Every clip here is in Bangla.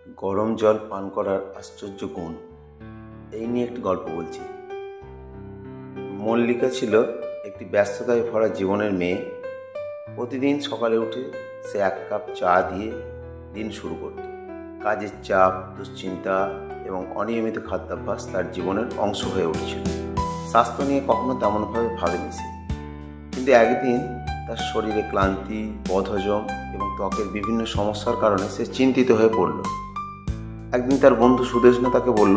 গরম জল পান করার আশ্চর্য গুণ এই নিয়ে একটি গল্প বলছি। মল্লিকা ছিল একটি ব্যস্ততায় ভরা জীবনের মেয়ে। প্রতিদিন সকালে উঠে সে এক কাপ চা দিয়ে দিন শুরু করত। কাজের চাপ, দুশ্চিন্তা এবং অনিয়মিত খাদ্যাভ্যাস তার জীবনের অংশ হয়ে উঠেছিল। স্বাস্থ্য নিয়ে কখনো তেমনভাবে ভাবেনি সে, কিন্তু একদিন তার শরীরে ক্লান্তি, বদহজম এবং ত্বকের বিভিন্ন সমস্যার কারণে সে চিন্তিত হয়ে পড়ল। একদিন তার বন্ধু সুদেষ্ণা তাকে বলল,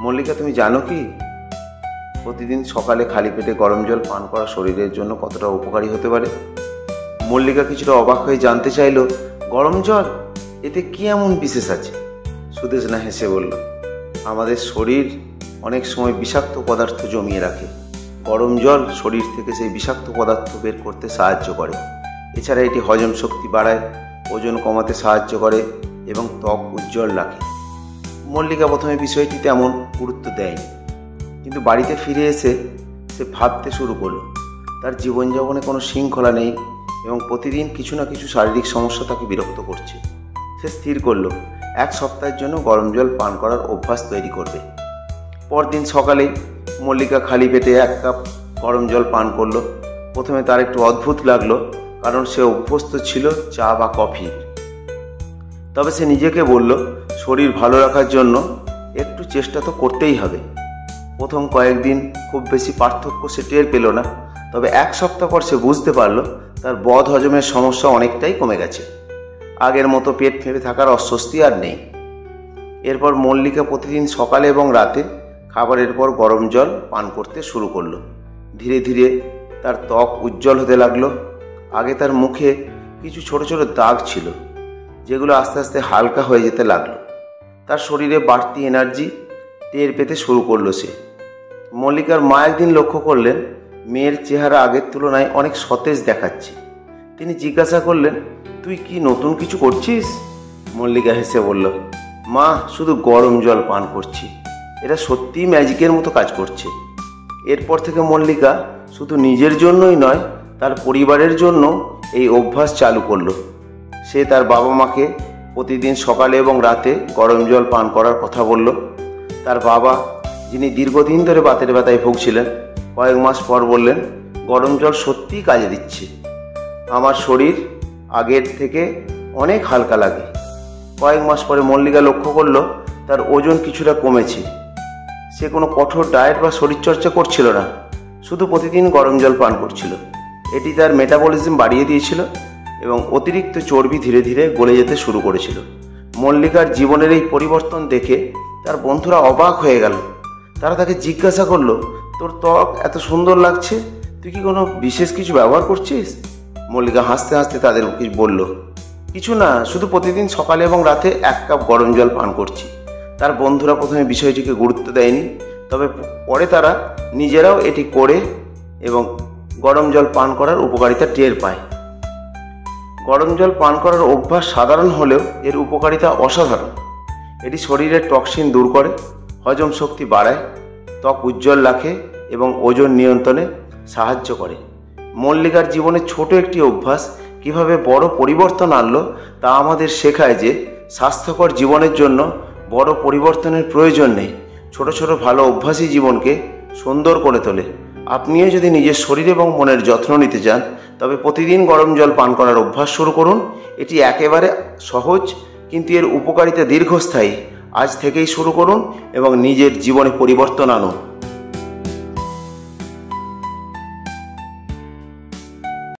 মল্লিকা, তুমি জানো কি প্রতিদিন সকালে খালি পেটে গরম জল পান করা শরীরের জন্য কতটা উপকারী হতে পারে? মল্লিকা কিছুটা অবাক হয়ে জানতে চাইল, গরম জল, এতে কি এমন বিশেষ আছে? সুদেষ্ণা হেসে বলল, আমাদের শরীর অনেক সময় বিষাক্ত পদার্থ জমিয়ে রাখে। গরম জল শরীর থেকে সেই বিষাক্ত পদার্থ বের করতে সাহায্য করে। এছাড়া এটি হজম শক্তি বাড়ায়, ওজন কমাতে সাহায্য করে এবং ত্বক উজ্জ্বল রাখে। মল্লিকা প্রথমে বিষয়টি তেমন গুরুত্ব দেয়নি, কিন্তু বাড়িতে ফিরে এসে সে ভাবতে শুরু করলো তার জীবনযাপনে কোনো শৃঙ্খলা নেই এবং প্রতিদিন কিছু না কিছু শারীরিক সমস্যা তাকে বিরক্ত করছে। সে স্থির করলো এক সপ্তাহের জন্য গরম জল পান করার অভ্যাস তৈরি করবে। পরদিন সকালে মল্লিকা খালি পেটে এক কাপ গরম জল পান করলো। প্রথমে তার একটু অদ্ভুত লাগলো, কারণ সে অভ্যস্ত ছিল চা বা কফির। তবে সে নিজেকে বলল, শরীর ভালো রাখার জন্য একটু চেষ্টা তো করতেই হবে। প্রথম কয়েকদিন খুব বেশি পার্থক্য সে টের পেল না, তবে এক সপ্তাহ পর সে বুঝতে পারল তার বদ হজমের সমস্যা অনেকটাই কমে গেছে। আগের মতো পেট ফেঁপে থাকার অস্বস্তি আর নেই। এরপর মল্লিকা প্রতিদিন সকালে এবং রাতে খাবারের পর গরম জল পান করতে শুরু করলো। ধীরে ধীরে তার ত্বক উজ্জ্বল হতে লাগলো। আগে তার মুখে কিছু ছোট ছোট দাগ ছিল, যেগুলো আস্তে আস্তে হালকা হয়ে যেতে লাগলো। তার শরীরে বাড়তি এনার্জি টের পেতে শুরু করলো সে। মল্লিকার মা একদিন লক্ষ্য করলেন মেয়ের চেহারা আগের তুলনায় অনেক সতেজ দেখাচ্ছে। তিনি জিজ্ঞাসা করলেন, তুই কি নতুন কিছু করছিস? মল্লিকা হেসে বলল, মা, শুধু গরম জল পান করছি। এটা সত্যিই ম্যাজিকের মতো কাজ করছে। এরপর থেকে মল্লিকা শুধু নিজের জন্যই নয়, তার পরিবারের জন্য এই অভ্যাস চালু করলো। সে তার বাবা মাকে প্রতিদিন সকালে এবং রাতে গরম জল পান করার কথা বলল। তার বাবা, যিনি দীর্ঘদিন ধরে বাতের ব্যথায় ভুগছিলেন, কয়েক মাস পর বললেন, গরম জল সত্যিই কাজে দিচ্ছে। আমার শরীর আগের থেকে অনেক হালকা লাগে। কয়েক মাস পরে মল্লিকা লক্ষ্য করল তার ওজন কিছুটা কমেছে। সে কোনো কঠোর ডায়েট বা শরীরচর্চা করছিল না, শুধু প্রতিদিন গরম জল পান করছিল। এটি তার মেটাবলিজম বাড়িয়ে দিয়েছিল এবং অতিরিক্ত চর্বি ধীরে ধীরে গলে যেতে শুরু করেছিল। মল্লিকার জীবনের এই পরিবর্তন দেখে তার বন্ধুরা অবাক হয়ে গেল। তারা তাকে জিজ্ঞাসা করলো, তোর ত্বক এত সুন্দর লাগছে, তুই কি কোনো বিশেষ কিছু ব্যবহার করছিস? মল্লিকা হাসতে হাসতে তাদের বলল, কিছু না, শুধু প্রতিদিন সকালে এবং রাতে এক কাপ গরম জল পান করছি। তার বন্ধুরা প্রথমে বিষয়টিকে গুরুত্ব দেয়নি, তবে পরে তারা নিজেরাও এটি করে এবং গরম জল পান করার উপকারিতা টের পায়। গরম জল পান করার অভ্যাস সাধারণ হলেও এর উপকারিতা অসাধারণ। এটি শরীরের টক্সিন দূর করে, হজম শক্তি বাড়ায়, ত্বক উজ্জ্বল রাখে এবং ওজন নিয়ন্ত্রণে সাহায্য করে। মল্লিকার জীবনে ছোট একটি অভ্যাস কিভাবে বড় পরিবর্তন আনলো তা আমাদের শেখায় যে স্বাস্থ্যকর জীবনের জন্য বড় পরিবর্তনের প্রয়োজন নেই। ছোট ছোট ভালো অভ্যাসই জীবনকে সুন্দর করে তোলে। আপনিও যদি নিজের শরীর এবং মনের যত্ন নিতে চান, তবে প্রতিদিন গরম জল পান করার অভ্যাস শুরু করুন। এটি একেবারে সহজ, কিন্তু এর উপকারিতা দীর্ঘস্থায়ী। আজ থেকেই শুরু করুন এবং নিজের জীবনে পরিবর্তন আনুন।